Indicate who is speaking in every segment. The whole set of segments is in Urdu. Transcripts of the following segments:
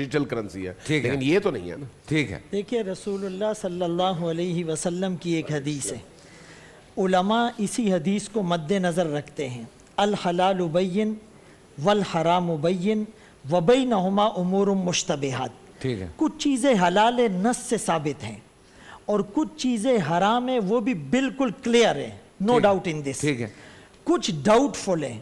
Speaker 1: ڈیجیٹل کرنسی ہے، لیکن یہ تو نہیں ہے نا.
Speaker 2: ٹھیک ہے.
Speaker 3: دیکھیے رسول اللہ صلی اللہ علیہ وسلم کی ایک حدیث ہے، علماء اسی حدیث کو مد نظر رکھتے ہیں، الحلال بین والحرام بین وبینہما امور مشتبہات.
Speaker 2: ٹھیک ہے.
Speaker 3: کچھ چیزیں حلال نص سے ثابت ہیں اور کچھ چیزیں حرام ہیں، وہ بھی بالکل کلیئر ہیں، نو ڈاؤٹ ان دس.
Speaker 2: ٹھیک ہے.
Speaker 3: کچھ ڈاؤٹ فل ہیں.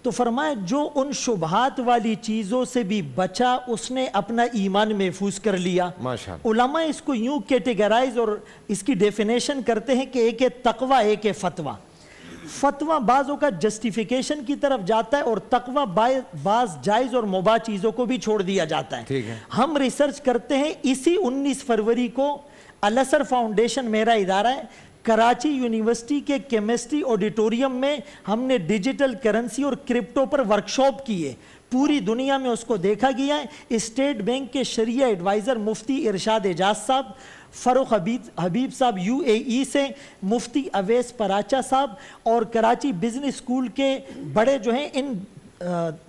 Speaker 3: تو فرمایا جو ان شبہات والی چیزوں سے بھی بچا اس نے اپنا ایمان محفوظ کر لیا.
Speaker 2: ماشاءاللہ.
Speaker 3: علماء اس کو یوں کیٹیگرائز اور اس کی ڈیفینیشن کرتے ہیں کہ ایک ہے تقوی، ایک ہے فتویٰ. فتویٰ بعضوں کا جسٹیفیکیشن کی طرف جاتا ہے اور تقویٰ بعض جائز اور مباح چیزوں کو بھی چھوڑ دیا جاتا ہے.
Speaker 2: ٹھیک ہے.
Speaker 3: ہم ریسرچ کرتے ہیں، اسی 19 فروری کو الاسر فاؤنڈیشن میرا ادارہ ہے، کراچی یونیورسٹی کے کیمسٹری آڈیٹوریم میں ہم نے ڈیجیٹل کرنسی اور کرپٹو پر ورکشاپ کی ہے. پوری دنیا میں اس کو دیکھا گیا ہے. اسٹیٹ بینک کے شریعہ ایڈوائزر مفتی ارشاد اعجاز صاحب، فاروق حبیب صاحب UAE سے، مفتی اویس پراچا صاحب، اور کراچی بزنس اسکول کے بڑے جو ہیں ان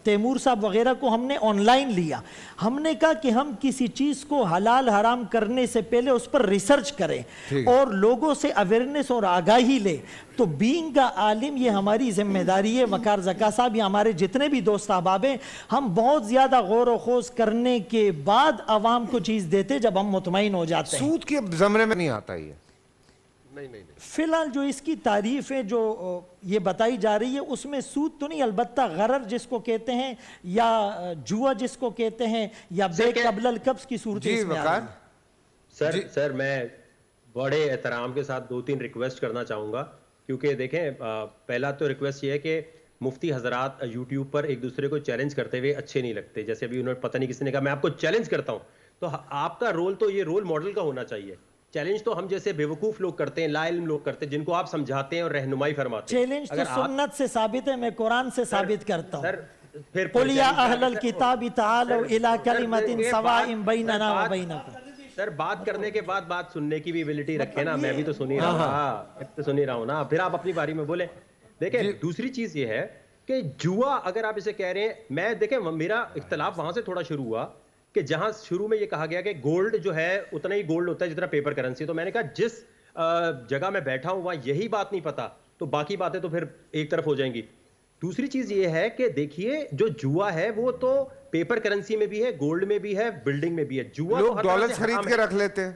Speaker 3: تیمور صاحب وغیرہ کو ہم نے آن لائن لیا. ہم نے کہا کہ ہم کسی چیز کو حلال حرام کرنے سے پہلے اس پر ریسرچ کریں اور لوگوں سے اویئرنیس اور آگاہی لیں. تو بینگ کا عالم یہ ہماری ذمہ داری ہے. وقار زکا صاحب یا ہمارے جتنے بھی دوست احباب ہیں، ہم بہت زیادہ غور و خوض کرنے کے بعد عوام کو چیز دیتے جب ہم مطمئن ہو جاتے ہیں.
Speaker 2: سود کے زمرے میں نہیں آتا یہ.
Speaker 1: نہیں.
Speaker 3: فی الحال جو اس کی تعریفیں جو یہ بتائی جا رہی ہے اس میں سود تو نہیں، البتہ غرر جس کو کہتے ہیں یا جوا جس کو کہتے ہیں یا بے قبل القبض کی صورت اس میں آ رہی ہے.
Speaker 4: سر میں بڑے احترام کے ساتھ 2-3 ریکویسٹ کرنا چاہوں گا، کیونکہ دیکھیں پہلا تو ریکویسٹ یہ ہے کہ مفتی حضرات یوٹیوب پر ایک دوسرے کو چیلنج کرتے ہوئے اچھے نہیں لگتے. جیسے ابھی انہوں نے پتہ نہیں کسی نے کہا میں آپ کو چیلنج کرتا ہوں، تو آپ کا رول تو یہ رول ماڈل کا ہونا چاہیے. چیلنج تو ہم جیسے بیوقوف لوگ کرتے ہیں، لا علم لوگ کرتے ہیں، جن کو آپ سمجھاتے ہیں اور رہنمائی فرماتے ہیں.
Speaker 3: چیلنج تو سنت سے ثابت ہے، میں قرآن سے ثابت کرتا ہوں.
Speaker 4: پھر
Speaker 3: قُلْ يَا أَهْلَ الْكِتَابِ تَعَالَوْا إِلَىٰ كَلِمَةٍ سَوَاءٍ بَيْنَنَا وَبَيْنَكُمْ.
Speaker 4: سر بات کرنے کے بعد بات سننے کی بھی ایبلٹی رکھے نا. میں بھی تو سن ہی رہا ہوں نا. پھر آپ اپنی باری میں بولیں. دیکھیں دوسری چیز یہ ہے کہ جوا اگر آپ اسے کہہ رہے ہیں، میں دیکھیں میرا اختلاف وہاں سے تھوڑا شروع ہوا کہ جہاں شروع میں یہ کہا گیا کہ گولڈ جو ہے اتنا ہی گولڈ ہوتا ہے جتنا پیپر کرنسی. تو میں نے کہا جس جگہ میں بیٹھا ہوں وہاں یہی بات نہیں پتا تو باقی باتیں تو پھر ایک طرف ہو جائیں گی. دوسری چیز یہ ہے کہ دیکھیے جو جوا ہے وہ تو پیپر کرنسی میں بھی ہے، گولڈ میں بھی ہے، بلڈنگ میں بھی ہے. جوا
Speaker 2: لوگ ڈالرز خرید کے رکھ لیتے ہیں،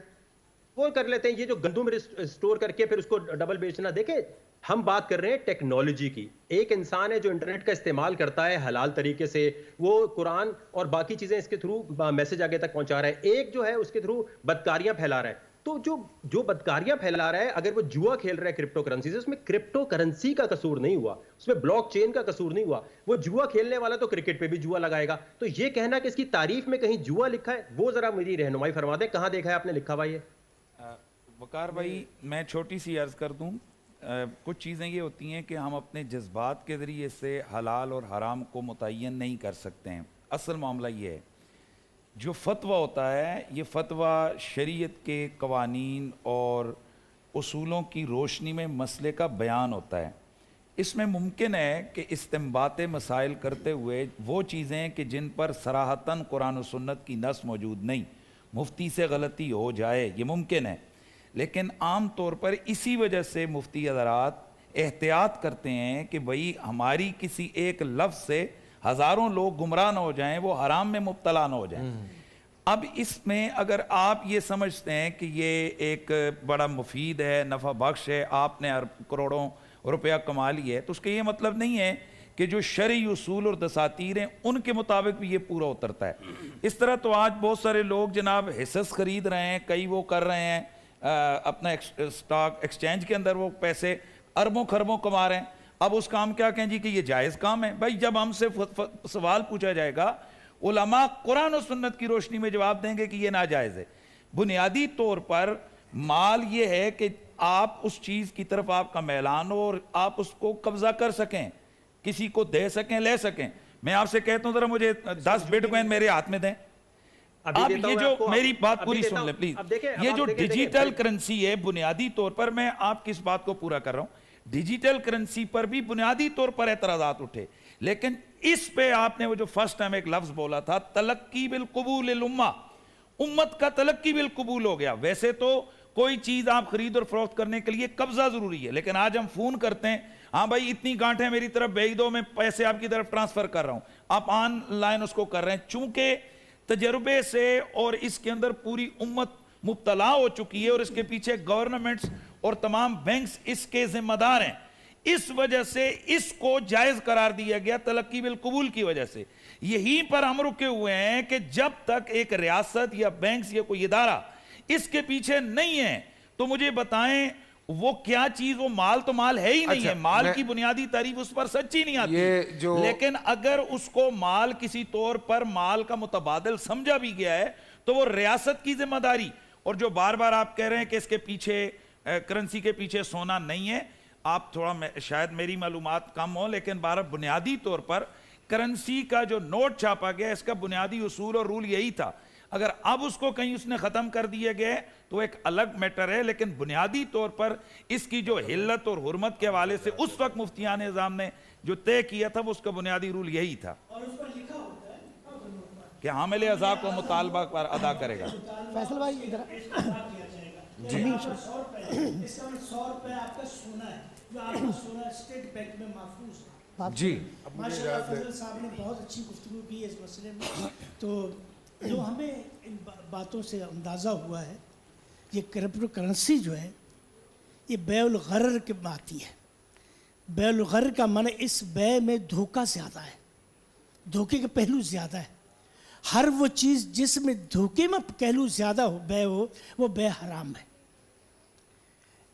Speaker 4: وہ کر لیتے ہیں. یہ جو گندم اسٹور کر کے پھر اس کو ڈبل بیچنا. دیکھیں ہم بات کر رہے ہیں ٹیکنالوجی کی. ایک انسان ہے جو انٹرنیٹ کا استعمال کرتا ہے حلال طریقے سے، وہ قرآن اور باقی چیزیں اس کے تھرو میسج آگے تک پہنچا رہا ہے. ایک جو ہے اس کے تھرو بدکاریاں پھیلا رہا ہے. تو جو بدکاریاں پھیلا رہا ہے، اگر وہ جوا کھیل رہا ہے کرپٹو کرنسی سے، اس میں کرپٹو کرنسی کا قصور نہیں ہوا، اس میں بلاک چین کا قصور نہیں ہوا. وہ جوا کھیلنے والا تو کرکٹ پہ بھی جوا لگائے گا. تو یہ کہنا کہ اس کی تعریف میں کہیں جوا لکھا ہے، وہ ذرا میری رہنمائی فرما دیں، کہاں دیکھا ہے آپ نے لکھا ہوا یہ؟
Speaker 5: وقار بھائی میں چھوٹی سی عرض کر دوں. کچھ چیزیں یہ ہوتی ہیں کہ ہم اپنے جذبات کے ذریعے سے حلال اور حرام کو متعین نہیں کر سکتے ہیں. اصل معاملہ یہ ہے، جو فتویٰ ہوتا ہے یہ فتویٰ شریعت کے قوانین اور اصولوں کی روشنی میں مسئلے کا بیان ہوتا ہے. اس میں ممکن ہے کہ استنباط مسائل کرتے ہوئے وہ چیزیں کہ جن پر صراحتاً قرآن و سنت کی نص موجود نہیں، مفتی سے غلطی ہو جائے، یہ ممکن ہے. لیکن عام طور پر اسی وجہ سے مفتی حضرات احتیاط کرتے ہیں کہ بھئی ہماری کسی ایک لفظ سے ہزاروں لوگ گمراہ نہ ہو جائیں، وہ حرام میں مبتلا نہ ہو جائیں. اب اس میں اگر آپ یہ سمجھتے ہیں کہ یہ ایک بڑا مفید ہے، نفع بخش ہے، آپ نے کروڑوں روپیہ کما لی ہے، تو اس کا یہ مطلب نہیں ہے کہ جو شرعی اصول اور دساتیر ہیں ان کے مطابق بھی یہ پورا اترتا ہے. اس طرح تو آج بہت سارے لوگ جناب حصص خرید رہے ہیں، کئی وہ کر رہے ہیں اپنا اسٹاک ایکسچینج کے اندر وہ پیسے اربوں خربوں کما رہے ہیں. اب اس کام کیا کہیں جی کہ یہ جائز کام ہے؟ بھائی جب ہم سے سوال پوچھا جائے گا، علماء قرآن و سنت کی روشنی میں جواب دیں گے کہ یہ ناجائز ہے. بنیادی طور پر مال یہ ہے کہ آپ اس چیز کی طرف آپ کا میلان ہو اور آپ اس کو قبضہ کر سکیں، کسی کو دے سکیں، لے سکیں. میں آپ سے کہتا ہوں ذرا مجھے 10 بٹ کوائن میرے ہاتھ میں دیں. اب یہ جو میری بات پوری سن لیں پلیز. یہ جو ڈیجیٹل کرنسی ہے بنیادی طور پر، میں آپ کی اس بات کو پورا کر رہا ہوں، ڈیجیٹل کرنسی پر بھی بنیادی طور پر اعتراضات اٹھے، لیکن اس پہ آپ نے وہ جو فرسٹ ٹائم ایک لفظ بولا تھا تلقی بالقبول الامہ، امت کا تلقی بالقبول ہو گیا. ویسے تو کوئی چیز آپ خرید اور فروخت کرنے کے لیے قبضہ ضروری ہے، لیکن آج ہم فون کرتے ہیں، ہاں بھائی اتنی گانٹھیں میری طرف بھیج دو، میں پیسے آپ کی طرف ٹرانسفر کر رہا ہوں، آپ آن لائن اس کو کر رہے ہیں. چونکہ تجربے سے اور اس کے اندر پوری امت مبتلا ہو چکی ہے اور اس کے پیچھے گورنمنٹس اور تمام بینکس اس کے ذمہ دار ہیں، اس وجہ سے اس کو جائز قرار دیا گیا تلقی بالقبول کی وجہ سے. یہیں پر ہم رکے ہوئے ہیں کہ جب تک ایک ریاست یا بینکس یا کوئی ادارہ اس کے پیچھے نہیں ہے تو مجھے بتائیں وہ کیا چیز، وہ مال تو مال ہے ہی نہیں ہے. مال کی بنیادی تعریف اس پر سچی نہیں آتی، لیکن اگر اس کو مال کسی طور پر مال کا متبادل سمجھا بھی گیا ہے تو وہ ریاست کی ذمہ داری. اور جو بار بار آپ کہہ رہے ہیں کہ اس کے پیچھے کرنسی کے پیچھے سونا نہیں ہے، آپ تھوڑا شاید میری معلومات کم ہو، لیکن بنیادی طور پر کرنسی کا جو نوٹ چھاپا گیا اس کا بنیادی اصول اور رول یہی تھا. اگر اب اس کو کہیں اس نے ختم کر دیا گیا تو ایک الگ میٹر ہے، لیکن بنیادی طور پر اس کی جو حلت اور حرمت کے حوالے سے اس وقت مفتیان اعظام نے جو طے کیا تھا وہ اس کا بنیادی رول یہی تھا کہ حامل اعضاء کو مطالبہ پر ادا کرے گا.
Speaker 6: فیصل بھائی ادھر جی، اس کا 100 روپے آپ کا سونا ہے جو آپ کا سونا اسٹیٹ بینک میں محفوظ ہے.
Speaker 2: جی
Speaker 6: ماشاءاللہ فضل صاحب نے بہت اچھی گفتگو کی ہے اس مسئلے میں. تو جو ہمیں ان باتوں سے اندازہ ہوا ہے، یہ کرپٹو کرنسی جو ہے یہ بیع الغرر کے میں آتی ہے. بیع الغرر کا معنی اس بیع میں دھوکہ زیادہ ہے، دھوکے کے پہلو زیادہ ہے. ہر وہ چیز جس میں دھوکے میں پہلو زیادہ ہو بیع ہو وہ بیع حرام ہے.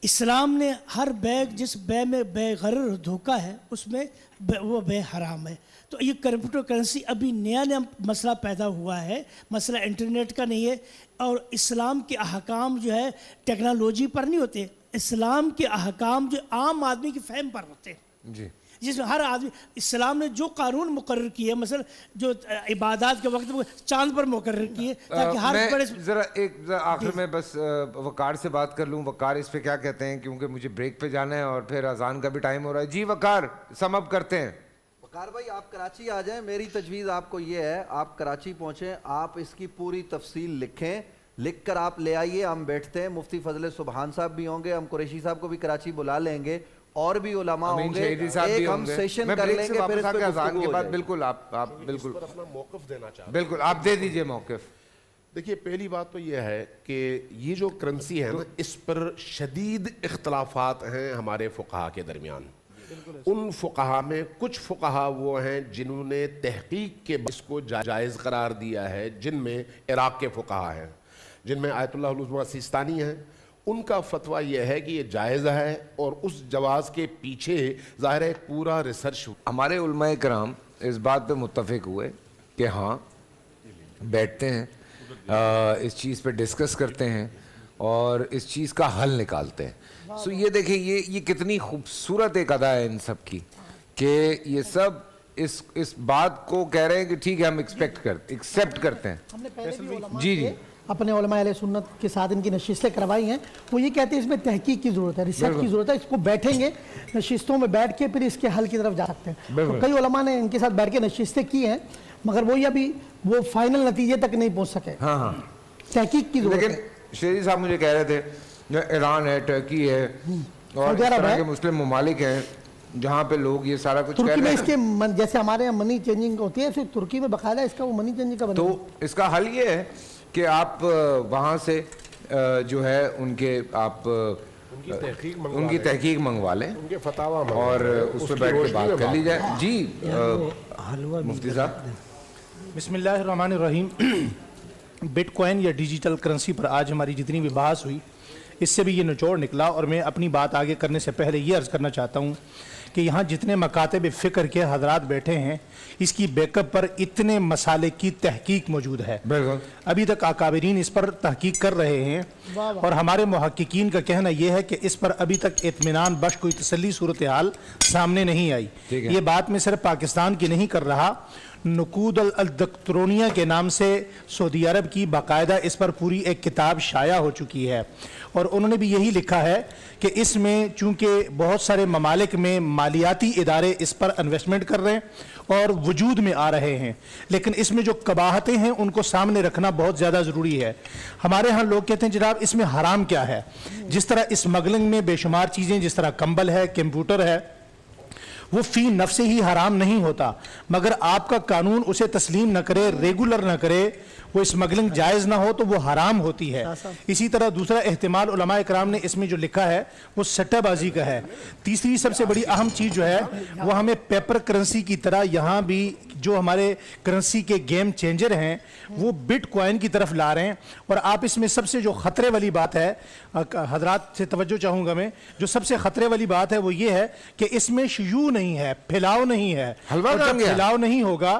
Speaker 6: اسلام نے ہر بیع جس بیع میں بیع غرر اور دھوکہ ہے اس میں وہ بیع حرام ہے. تو یہ کرپٹو کرنسی ابھی نیا مسئلہ پیدا ہوا ہے، مسئلہ انٹرنیٹ کا نہیں ہے. اور اسلام کے احکام جو ہے ٹیکنالوجی پر نہیں ہوتے، اسلام کے احکام جو عام آدمی کی فہم پر ہوتے ہیں،
Speaker 2: جی،
Speaker 6: جس میں ہر آدمی اسلام نے جو قانون مقرر کیے، مثلا جو عبادات کے وقت چاند پر مقرر کیے تاکہ ہر بڑے
Speaker 2: ذرا آخر میں بس وقار سے بات کر لوں. وقار اس پہ کیا کہتے ہیں، کیونکہ مجھے بریک پہ جانا ہے اور پھر اذان کا بھی ٹائم ہو رہا ہے. جی وقار سم اپ کرتے ہیں.
Speaker 7: وقار بھائی آپ کراچی آ جائیں، میری تجویز آپ کو یہ ہے آپ کراچی پہنچیں، آپ اس کی پوری تفصیل لکھیں، لکھ کر آپ لے آئیے، ہم بیٹھتے ہیں. مفتی فضل سبحان صاحب بھی ہوں گے، ہم قریشی صاحب کو بھی کراچی بلا لیں گے، اور بھی علماء ہوں گے، ایک ہم سیشن کر لیں گے، پھر اس پہ
Speaker 2: اذان کے بعد بالکل آپ بالکل
Speaker 1: اپنا موقف دینا چاہتا ہوں.
Speaker 2: بالکل آپ دے دیجئے موقف.
Speaker 1: دیکھیے پہلی بات تو یہ ہے کہ یہ جو کرنسی ہے نا اس پر شدید اختلافات ہیں ہمارے فقہا کے درمیان. ان فقہا میں کچھ فقہا وہ ہیں جنہوں نے تحقیق کے اس کو جائز قرار دیا ہے، جن میں عراق کے فقہا ہیں، جن میں آیت اللہ العظمیٰ سیستانی ہیں. ان کا فتویٰ یہ ہے کہ یہ جائز ہے اور اس جواز کے پیچھے ظاہر ہے پورا ریسرچ.
Speaker 2: ہمارے علماء کرام اس بات پہ متفق ہوئے کہ ہاں بیٹھتے ہیں، اس چیز پہ ڈسکس کرتے ہیں اور اس چیز کا حل نکالتے ہیں. سو یہ دیکھیں یہ کتنی خوبصورت ایک ادا ہے ان سب کی کہ یہ سب اس بات کو کہہ رہے ہیں کہ ٹھیک ہے ہم ایکسیپٹ کرتے ہیں.
Speaker 6: ہم نے پہلے بھی علماء
Speaker 2: جی
Speaker 6: اپنے علماء اہل سنت کے ساتھ ان کی نشستیں کروائی ہیں. وہ یہ کہتے ہیں اس میں تحقیق کی ضرورت ہے، ریسرچ کی ضرورت ہے. اس کو بیٹھیں گے نشستوں میں بیٹھ کے پھر اس کے حل کی طرف جا سکتے ہیں. تو کئی علماء نے ان کے ساتھ بیٹھ کے نشستیں کی ہیں مگر وہی ابھی وہ فائنل نتیجے تک نہیں پہنچ سکے.
Speaker 2: ہاں
Speaker 6: تحقیق کی ضرورت ہے.
Speaker 2: لیکن شیری صاحب مجھے کہہ رہے تھے ایران ہے، ٹرکی ہے اور اس طرح کے مسلم ممالک ہیں جہاں پہ لوگ یہ سارا کچھ
Speaker 6: ترکی میں اس کے جیسے ہمارے یہاں منی چینجنگ ہوتی ہے، پھر ترکی میں باقاعدہ اس کا وہ منی چینجنگ کا بنا.
Speaker 2: تو اس کا حل یہ ہے کہ آپ وہاں سے جو ہے ان کی تحقیق منگوا لیں،
Speaker 1: ان کے فتاویٰ
Speaker 2: اور اس پہ بیٹھ کے بات کر لی جائے. جی مفتی صاحب.
Speaker 8: بسم اللہ الرحمن الرحیم. بٹ کوائن یا ڈیجیٹل کرنسی پر آج ہماری جتنی بھی بحث ہوئی اس سے بھی یہ نچوڑ نکلا، اور میں اپنی بات آگے کرنے سے پہلے یہ عرض کرنا چاہتا ہوں کہ یہاں جتنے مکاتب فکر کے حضرات بیٹھے ہیں اس کی بیک اپ پر اتنے مسالے کی تحقیق موجود ہے. ابھی تک اکابرین اس پر تحقیق کر رہے ہیں اور ہمارے محققین کا کہنا یہ ہے کہ اس پر ابھی تک اطمینان بخش کوئی تسلی صورتحال سامنے نہیں آئی. یہ بات میں صرف پاکستان کی نہیں کر رہا، نقود الالکترونیہ کے نام سے سعودی عرب کی باقاعدہ اس پر پوری ایک کتاب شائع ہو چکی ہے، اور انہوں نے بھی یہی لکھا ہے کہ اس میں چونکہ بہت سارے ممالک میں مالیاتی ادارے اس پر انویسٹمنٹ کر رہے ہیں اور وجود میں آ رہے ہیں، لیکن اس میں جو قباحتیں ہیں ان کو سامنے رکھنا بہت زیادہ ضروری ہے. ہمارے ہاں لوگ کہتے ہیں جناب اس میں حرام کیا ہے. جس طرح اسمگلنگ میں بے شمار چیزیں، جس طرح کمبل ہے، کمپیوٹر ہے، وہ فی نفس ہی حرام نہیں ہوتا، مگر آپ کا قانون اسے تسلیم نہ کرے، ریگولر نہ کرے، وہ اسمگلنگ جائز نہ ہو تو وہ حرام ہوتی ہے. اسی طرح دوسرا احتمال علماء اکرام نے اس میں جو لکھا ہے وہ سٹہ بازی کا ہے. تیسری سب سے بڑی اہم چیز جو ہے وہ ہمیں پیپر کرنسی کی طرح یہاں بھی جو ہمارے کرنسی کے گیم چینجر ہیں وہ بٹ کوائن کی طرف لا رہے ہیں. اور آپ اس میں سب سے جو خطرے والی بات ہے، حضرات سے توجہ چاہوں گا میں، جو سب سے خطرے والی بات ہے وہ یہ ہے کہ اس میں شیوع نہیں ہے، پھیلاؤ نہیں ہے.
Speaker 2: حلوہ
Speaker 8: جب پھیلاؤ نہیں ہوگا،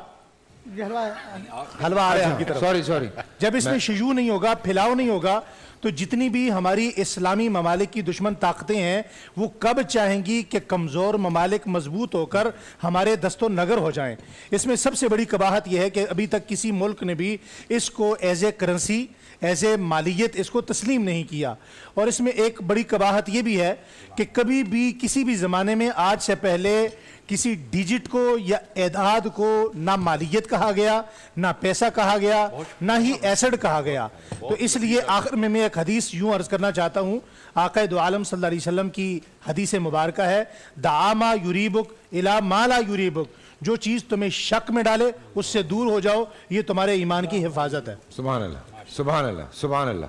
Speaker 8: حلوہ آ رہا ہے کی طرف،
Speaker 2: سوری
Speaker 8: جب اس میں شیوع نہیں ہوگا، پھیلاؤ نہیں ہوگا، تو جتنی بھی ہماری اسلامی ممالک کی دشمن طاقتیں ہیں وہ کب چاہیں گی کہ کمزور ممالک مضبوط ہو کر ہمارے دست و نگر ہو جائیں. اس میں سب سے بڑی قباحت یہ ہے کہ ابھی تک کسی ملک نے بھی اس کو as a currency, as a مالیت اس کو تسلیم نہیں کیا. اور اس میں ایک بڑی قباحت یہ بھی ہے کہ کبھی بھی کسی بھی زمانے میں آج سے پہلے کسی ڈیجٹ کو یا اعداد کو نہ مالیت کہا گیا، نہ پیسہ کہا گیا، نہ ہی ایسڈ کہا گیا. تو اس لیے آخر میں ایک حدیث یوں عرض کرنا چاہتا ہوں. آقا دو عالم صلی اللہ علیہ وسلم کی حدیث مبارکہ ہے، دع ما یریبک الی ما لا یریبک، جو چیز تمہیں شک میں ڈالے اس سے دور ہو جاؤ، یہ تمہارے ایمان کی حفاظت ہے.
Speaker 2: سبحان اللہ، سبحان اللہ، سبحان اللہ.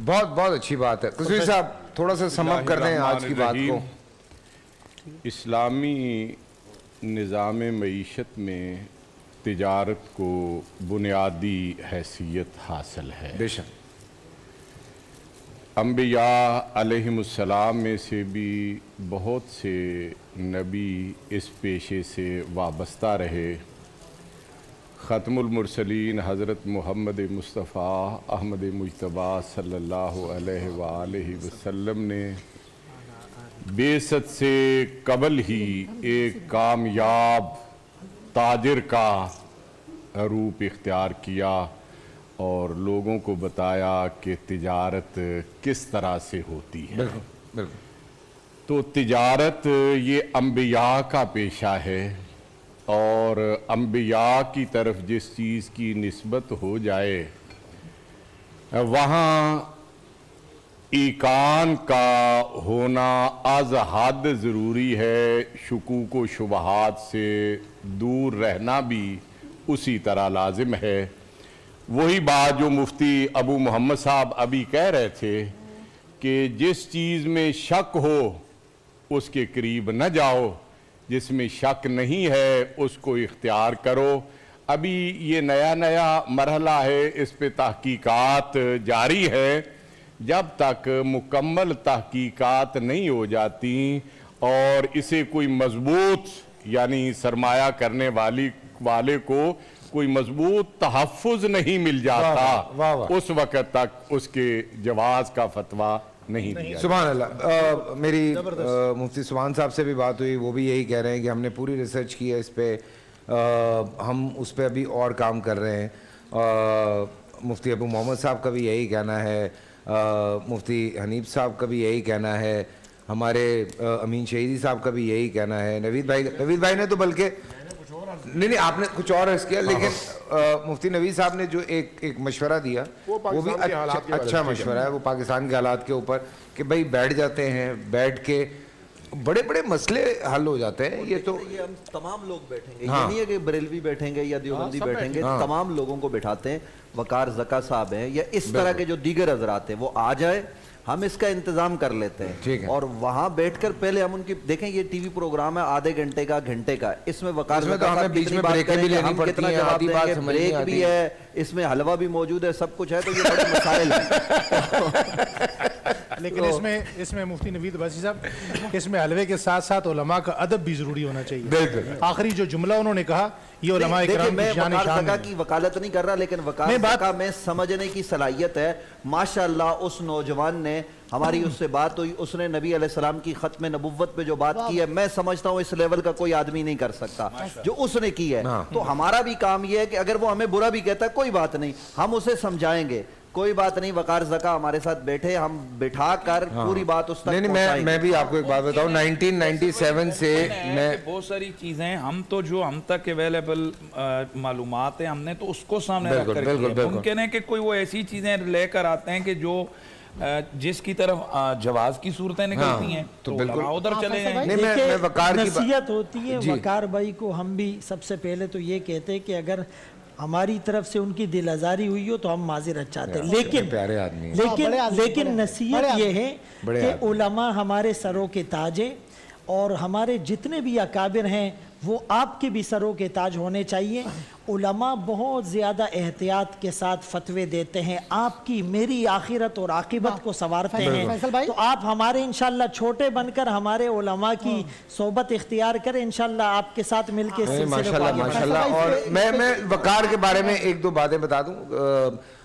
Speaker 2: بہت بہت اچھی بات ہے. قصوری صاحب تھوڑا سا سم اپ کر دیں آج کی بات کو.
Speaker 9: اسلامی نظام معیشت میں تجارت کو بنیادی حیثیت حاصل ہے.
Speaker 2: بے شک.
Speaker 9: انبیاء علیہم السلام میں سے بھی بہت سے نبی اس پیشے سے وابستہ رہے. ختم المرسلین حضرت محمد مصطفیٰ احمد مجتبیٰ صلی اللہ علیہ وآلہ وسلم نے بعثت سے قبل ہی ایک کامیاب تاجر کا روپ اختیار کیا اور لوگوں کو بتایا کہ تجارت کس طرح سے ہوتی ہے. تو تجارت یہ انبیاء کا پیشہ ہے، اور انبیاء کی طرف جس چیز کی نسبت ہو جائے وہاں ایقان کا ہونا از حد ضروری ہے. شکوک و شبہات سے دور رہنا بھی اسی طرح لازم ہے. وہی بات جو مفتی ابو محمد صاحب ابھی کہہ رہے تھے کہ جس چیز میں شک ہو اس کے قریب نہ جاؤ، جس میں شک نہیں ہے اس کو اختیار کرو. ابھی یہ نیا مرحلہ ہے، اس پہ تحقیقات جاری ہے. جب تک مکمل تحقیقات نہیں ہو جاتی اور اسے کوئی مضبوط یعنی سرمایہ کرنے والے کو کوئی مضبوط تحفظ نہیں مل جاتا، اس وقت تک اس کے جواز کا فتویٰ نہیں دیا.
Speaker 2: سبحان اللہ. میری مفتی سبحان صاحب سے بھی بات ہوئی، وہ بھی یہی کہہ رہے ہیں کہ ہم نے پوری ریسرچ کی ہے اس پہ، ہم اس پہ ابھی اور کام کر رہے ہیں. مفتی ابو محمد صاحب کا بھی یہی کہنا ہے، مفتی حنیف صاحب کا بھی یہی کہنا ہے، ہمارے امین شہیدی صاحب کا بھی یہی کہنا ہے. نوید بھائی نے تو بلکہ نہیں آپ نے کچھ اور عرض کیا، لیکن مفتی نوید صاحب نے جو ایک مشورہ دیا وہ بھی اچھا مشورہ ہے. وہ پاکستان کے حالات کے اوپر کہ بھائی بیٹھ جاتے ہیں، بیٹھ کے بڑے بڑے مسئلے حل ہو جاتے ہیں. یہ تو
Speaker 7: ہم تمام لوگ بیٹھیں گے، یہ نہیں ہے کہ بریلوی بیٹھیں گے یا دیوبندی بیٹھیں گے، تمام لوگوں کو بٹھاتے ہیں. وقار زکا صاحب ہیں یا اس طرح کے جو دیگر حضرات ہیں وہ آ جائے، ہم اس کا انتظام کر لیتے ہیں. اور وہاں بیٹھ کر پہلے ہم ان کی دیکھیں، یہ ٹی وی پروگرام ہے آدھے گھنٹے کا، گھنٹے کا، اس میں وقار زکا صاحب کتنی بات کریں گے، ہم کتنا جواب دیں گے، بریک بھی ہے، اس میں حلوہ بھی موجود ہے، سب کچھ ہے. تو یہ بڑے مسائل ہیں.
Speaker 8: لیکن اس میں مفتی نوید عباسی صاحب، اس میں حلوے کے ساتھ ساتھ علماء کا ادب بھی ضروری ہونا چاہیے. آخری جو جملہ انہوں نے کہا یہ علماء اکرام کی شان ہے.
Speaker 7: وقار زکا کی وکالت نہیں کر رہا، لیکن وقار زکا میں سمجھنے کی صلاحیت ہے. ماشاءاللہ اس نوجوان نے، ہماری اس سے بات ہوئی، اس نے نبی علیہ السلام کی ختم نبوت پہ جو بات کی ہے، میں سمجھتا ہوں اس لیول کا کوئی آدمی نہیں کر سکتا جو اس نے کی ہے. تو ہمارا بھی کام یہ ہے کہ اگر وہ ہمیں برا بھی کہتا ہے کوئی بات نہیں، ہم اسے سمجھائیں گے. کوئی بات نہیں, وقار زکا ہمارے ساتھ بیٹھے, ہم بٹھا کر پوری بات اس تک
Speaker 2: نہیں
Speaker 7: پہنچائیں.
Speaker 2: میں بھی آپ کو ایک بات بتاؤں, 1997 سے میں
Speaker 5: بہت ساری چیزیں ہم تو جو ہم تک اویلیبل معلومات ہیں ہم نے تو اس کو سامنے رکھ کر کیا. ممکن ہے کہ کوئی وہ ایسی چیزیں لے کر آتے ہیں کہ جو جس کی طرف جواز کی صورتیں نکلتی ہیں تو بالکل ادھر چلے جائیں.
Speaker 2: میں وقار کی
Speaker 3: نصیحت ہوتی ہے وقار بھائی کو. ہم بھی سب سے پہلے تو یہ کہتے ہیں کہ اگر ہماری طرف سے ان کی دل آزاری ہوئی ہو تو ہم معذرت چاہتے ہیں, لیکن نصیحت یہ ہے کہ علماء ہمارے سروں کے تاج ہیں, اور ہمارے جتنے بھی اکابر ہیں وہ آپ کے بھی سروں کے تاج ہونے چاہیے. علماء بہت زیادہ احتیاط کے ساتھ فتوے دیتے ہیں, آپ کی میری آخرت اور عاقبت کو سنوارتے ہیں. تو آپ ہمارے انشاءاللہ چھوٹے بن کر ہمارے علماء کی صحبت اختیار کریں, انشاءاللہ آپ کے ساتھ مل کے
Speaker 2: ماشاءاللہ. اور میں وقار کے بارے میں ایک دو باتیں بتا دوں.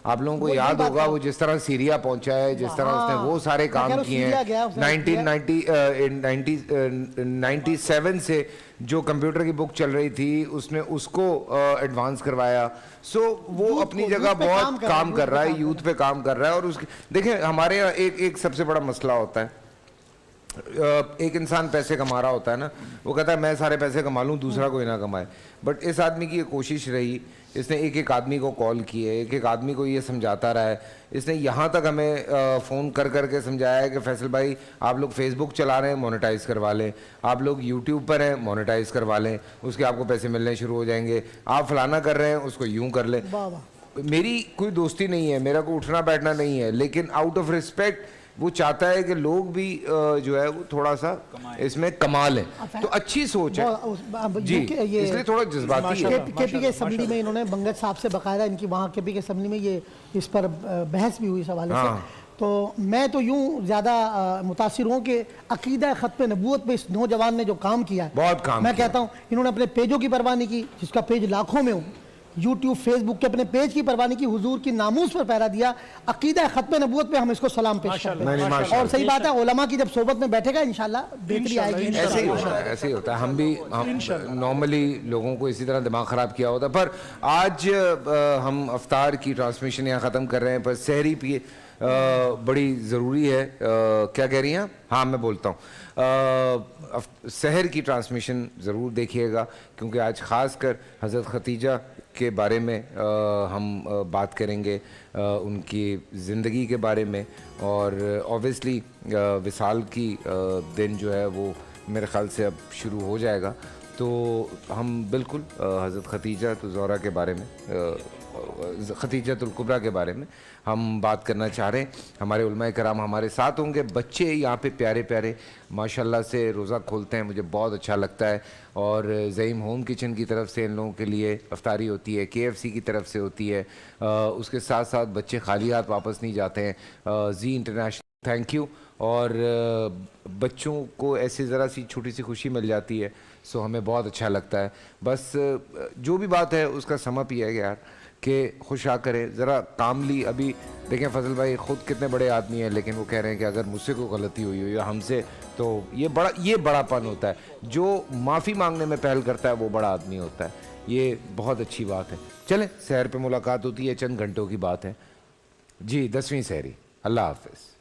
Speaker 2: آپ لوگوں کو یاد ہوگا وہ جس طرح سیریا پہنچا ہے, جس طرح اس نے وہ سارے کام کیے ہیں. 1997 سے جو کمپیوٹر کی بک چل رہی تھی اس میں اس کو ایڈوانس کروایا. سو وہ اپنی جگہ بہت کام کر رہا ہے, یوتھ پہ کام کر رہا ہے. اور اس دیکھیں ہمارے یہاں ایک سب سے بڑا مسئلہ ہوتا ہے, ایک انسان پیسے کما رہا ہوتا ہے نا, وہ کہتا ہے میں سارے پیسے کما لوں دوسرا کوئی نہ کمائے. بٹ اس آدمی کی یہ کوشش رہی, اس نے ایک آدمی کو کال کیے, ایک آدمی کو یہ سمجھاتا رہا ہے. اس نے یہاں تک ہمیں فون کر کے سمجھایا ہے کہ فیصل بھائی آپ لوگ فیس بک چلا رہے ہیں مونیٹائز کروا لیں, آپ لوگ یوٹیوب پر ہیں مونیٹائز کروا لیں, اس کے آپ کو پیسے ملنے شروع ہو جائیں گے, آپ فلانا کر رہے ہیں اس کو یوں کر لیں. میری کوئی دوستی نہیں ہے, میرا کوئی اٹھنا بیٹھنا نہیں ہے, لیکن آؤٹ آف ریسپیکٹ وہ چاہتا ہے کہ لوگ بھی جو ہے وہ تھوڑا سا اس میں کما لیں. تو اچھی سوچ ہے جی, اس لیے تھوڑا جذباتی ہے.
Speaker 10: کے پی کے اسمبلی میں انہوں نے بنگت صاحب سے باقاعدہ ان کی وہاں کے پی کے اسمبلی میں یہ اس پر بحث بھی ہوئی اس حوالے سے. تو میں تو یوں زیادہ متاثر ہوں کہ عقیدہ ختم نبوت پہ اس نوجوان نے جو کام کیا ہے,
Speaker 2: بہت کام
Speaker 10: میں کہتا ہوں انہوں نے اپنے پیجوں کی پرواہ نہیں کی, جس کا پیج لاکھوں میں ہوں, یوٹیوب فیس بک کے اپنے پیج کی پرواہ نہیں کی, حضور کی ناموس پر پہرا دیا. عقیدہ ختم نبوت پہ ہم اس کو سلام پیش کرتے ہیں. اور صحیح بات ہے علماء کی جب صحبت میں بیٹھے گا انشاءاللہ بہتری آئے گی.
Speaker 2: ایسے ہی ہوتا ہے. ہم بھی نارملی لوگوں کو اسی طرح دماغ خراب کیا ہوتا ہے. پر آج ہم افطار کی ٹرانسمیشن یہاں ختم کر رہے ہیں, پر سحری پیے بڑی ضروری ہے. کیا کہہ رہی ہیں؟ ہاں میں بولتا ہوں, سحر کی ٹرانسمیشن ضرور دیکھیے گا, کیونکہ آج خاص کر حضرت ختیجہ کے بارے میں ہم بات کریں گے, ان کی زندگی کے بارے میں. اور اوبیسلی وصال کی دن جو ہے وہ میرے خیال سے اب شروع ہو جائے گا, تو ہم بالکل حضرت ختیجہ زہرا کے بارے میں, ختیجۃ الکبریٰ کے بارے میں ہم بات کرنا چاہ رہے ہیں. ہمارے علماء کرام ہمارے ساتھ ہوں گے, بچے یہاں پہ پیارے پیارے ماشاءاللہ سے روزہ کھولتے ہیں, مجھے بہت اچھا لگتا ہے. اور زعیم ہوم کچن کی طرف سے ان لوگوں کے لیے افطاری ہوتی ہے, KFC کی طرف سے ہوتی ہے. اس کے ساتھ ساتھ بچے خالی ہاتھ واپس نہیں جاتے ہیں. زی انٹرنیشنل تھینک یو. اور بچوں کو ایسے ذرا سی چھوٹی سی خوشی مل جاتی ہے, سو ہمیں بہت اچھا لگتا ہے. بس جو بھی بات ہے اس کا سم اپ یہ ہے کہ یار کہ خوش آ کریں ذرا کاملی. ابھی دیکھیں فضل بھائی خود کتنے بڑے آدمی ہیں, لیکن وہ کہہ رہے ہیں کہ اگر مجھ سے کوئی غلطی ہوئی ہو یا ہم سے, تو یہ بڑا پن ہوتا ہے. جو معافی مانگنے میں پہل کرتا ہے وہ بڑا آدمی ہوتا ہے. یہ بہت اچھی بات ہے. چلیں سحر پہ ملاقات ہوتی ہے, چند گھنٹوں کی بات ہے جی. 10ویں سحری. اللہ حافظ.